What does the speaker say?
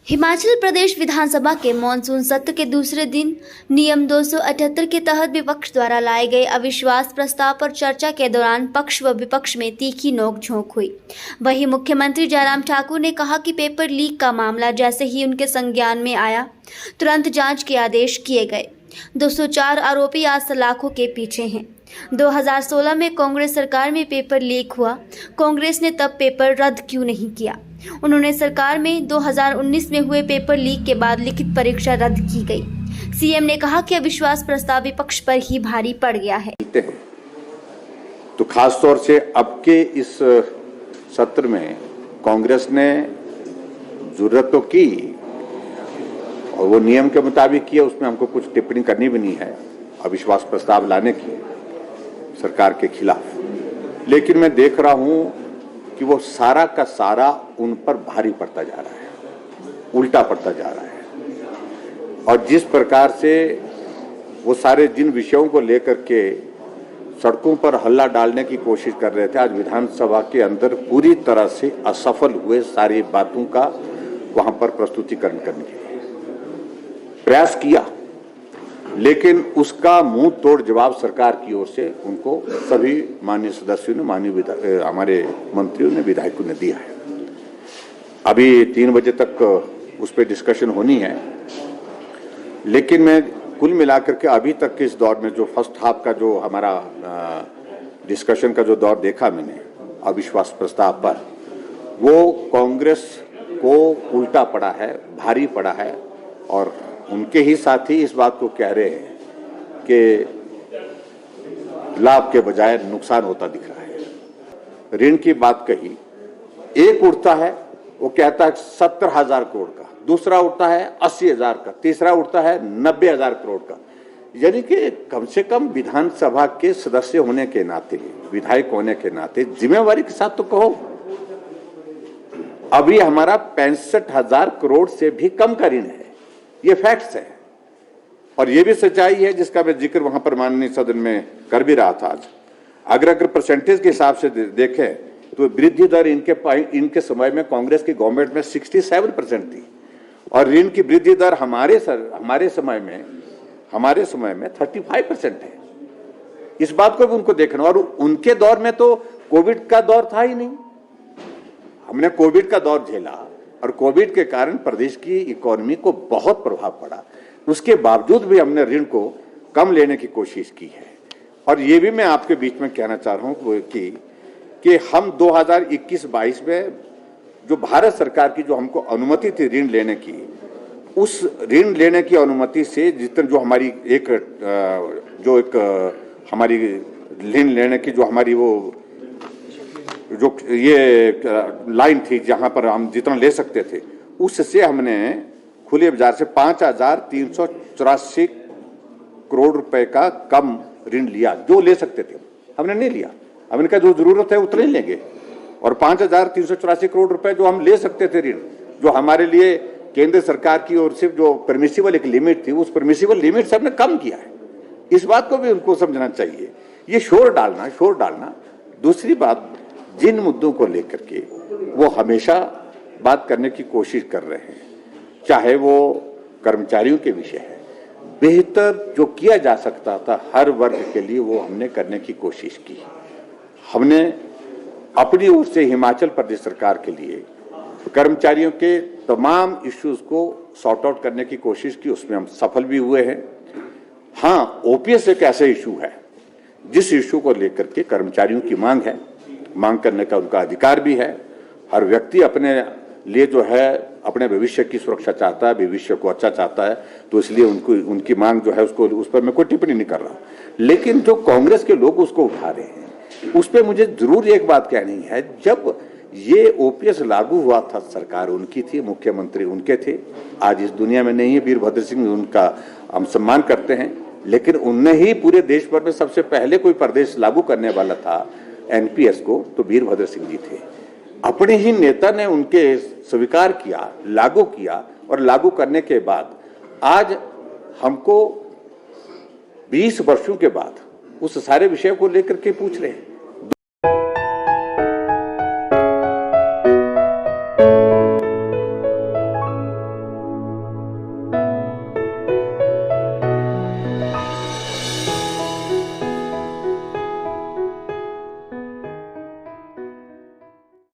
हिमाचल प्रदेश विधानसभा के मानसून सत्र के दूसरे दिन नियम 278 के तहत विपक्ष द्वारा लाए गए अविश्वास प्रस्ताव पर चर्चा के दौरान पक्ष व विपक्ष में तीखी नोकझोंक हुई। वहीं मुख्यमंत्री जयराम ठाकुर ने कहा कि पेपर लीक का मामला जैसे ही उनके संज्ञान में आया, तुरंत जांच के आदेश किए गए। 204 आरोपी आज सलाखों के पीछे हैं। 2016 में कांग्रेस सरकार में पेपर लीक हुआ, कांग्रेस ने तब पेपर रद्द क्यों नहीं किया? उन्होंने सरकार में 2019 में हुए पेपर लीक के बाद लिखित परीक्षा रद्द की गई। सीएम ने कहा कि अविश्वास प्रस्ताव विपक्ष पर ही भारी पड़ गया है। तो खास तौर से अब के इस सत्र में कांग्रेस ने जरूरत तो की और वो नियम के मुताबिक किया, उसमें हमको कुछ टिप्पणी करनी भी नहीं है अविश्वास प्रस्ताव लाने की सरकार के खिलाफ। लेकिन मैं देख रहा हूं कि वो सारा का सारा उन पर भारी पड़ता जा रहा है, उल्टा पड़ता जा रहा है। और जिस प्रकार से वो सारे जिन विषयों को लेकर के सड़कों पर हल्ला डालने की कोशिश कर रहे थे, आज विधानसभा के अंदर पूरी तरह से असफल हुए सारी बातों का वहां पर प्रस्तुतिकरण करने के लिए प्रयास किया, लेकिन उसका मुंह तोड़ जवाब सरकार की ओर से उनको सभी माननीय सदस्यों ने, हमारे मंत्रियों ने, विधायकों ने दिया है। अभी 3 बजे तक उस पर डिस्कशन होनी है, लेकिन मैं कुल मिलाकर के अभी तक के इस दौर में जो फर्स्ट हाफ का जो हमारा डिस्कशन का जो दौर देखा मैंने अविश्वास प्रस्ताव पर, वो कांग्रेस को उल्टा पड़ा है, भारी पड़ा है। और उनके ही साथी इस बात को कह रहे हैं कि लाभ के बजाय नुकसान होता दिख रहा है। ऋण की बात कही, एक उठता है वो कहता है 70,000 करोड़ का, दूसरा उठता है 80,000 का, तीसरा उठता है 90,000 करोड़ का। यानी कि कम से कम विधानसभा के सदस्य होने के नाते, विधायक होने के नाते जिम्मेवारी के साथ तो कहो। अभी हमारा 65,000 करोड़ से भी कम का ऋण है, ये फैक्ट्स है। और ये भी सच्चाई है जिसका मैं जिक्र वहां पर माननीय सदन में कर भी रहा था आज। अगर परसेंटेज के हिसाब से देखें तो वृद्धि दर इनके समय में कांग्रेस की गवर्नमेंट में 67% थी और ऋण की वृद्धि दर हमारे समय में 35% है। इस बात को भी उनको देखना। और उनके दौर में तो कोविड का दौर था ही नहीं। हमने कोविड का दौर झेला और कोविड के कारण प्रदेश की इकोनॉमी को बहुत प्रभाव पड़ा। उसके बावजूद भी हमने ऋण को कम लेने की कोशिश की है। और ये भी मैं आपके बीच में कहना चाह रहा हूं कि हम 2021-22 में जो भारत सरकार की जो हमको अनुमति थी ऋण लेने की, उस ऋण लेने की अनुमति से जितने जो हमारी हमारी ऋण लेने की जो हमारी वो जो ये लाइन थी जहां पर हम जितना ले सकते थे, उससे हमने खुले बाजार से 5,384 करोड़ रुपए का कम ऋण लिया। जो ले सकते थे हमने नहीं लिया। हमने कहा जो जरूरत है उतना ही लेंगे। और 5,384 करोड़ रुपए जो हम ले सकते थे ऋण, जो हमारे लिए केंद्र सरकार की ओर से जो परमिसिबल एक लिमिट थी, उस परमिसिबल लिमिट से हमने कम किया है। इस बात को भी उनको समझना चाहिए। ये शोर डालना। दूसरी बात, जिन मुद्दों को लेकर के वो हमेशा बात करने की कोशिश कर रहे हैं, चाहे वो कर्मचारियों के विषय है, बेहतर जो किया जा सकता था हर वर्ग के लिए वो हमने करने की कोशिश की। हमने अपनी ओर से हिमाचल प्रदेश सरकार के लिए कर्मचारियों के तमाम इश्यूज को सॉर्ट आउट करने की कोशिश की, उसमें हम सफल भी हुए हैं। हाँ, ओपीएस एक ऐसा इशू है जिस इशू को लेकर के कर्मचारियों की मांग करने का उनका अधिकार भी है। हर व्यक्ति अपने लिए जो है अपने भविष्य की सुरक्षा चाहता है, भविष्य को अच्छा चाहता है, तो इसलिए उनकी मांग जो है उसको उस पर मैं कोई टिप्पणी नहीं कर रहा। लेकिन जो कांग्रेस के लोग उसको उठा रहे हैं, उस पर मुझे जरूर एक बात कहनी है। जब ये ओपीएस लागू हुआ था, सरकार उनकी थी, मुख्यमंत्री उनके थे। आज इस दुनिया में नहीं है वीरभद्र सिंह, उनका हम सम्मान करते हैं, लेकिन उनने ही पूरे देश भर में सबसे पहले कोई प्रदेश लागू करने वाला था एनपीएस को, तो वीरभद्र सिंह जी थे। अपने ही नेता ने उनके स्वीकार किया, लागू किया, और लागू करने के बाद आज हमको 20 वर्षों के बाद उस सारे विषय को लेकर के पूछ रहे हैं।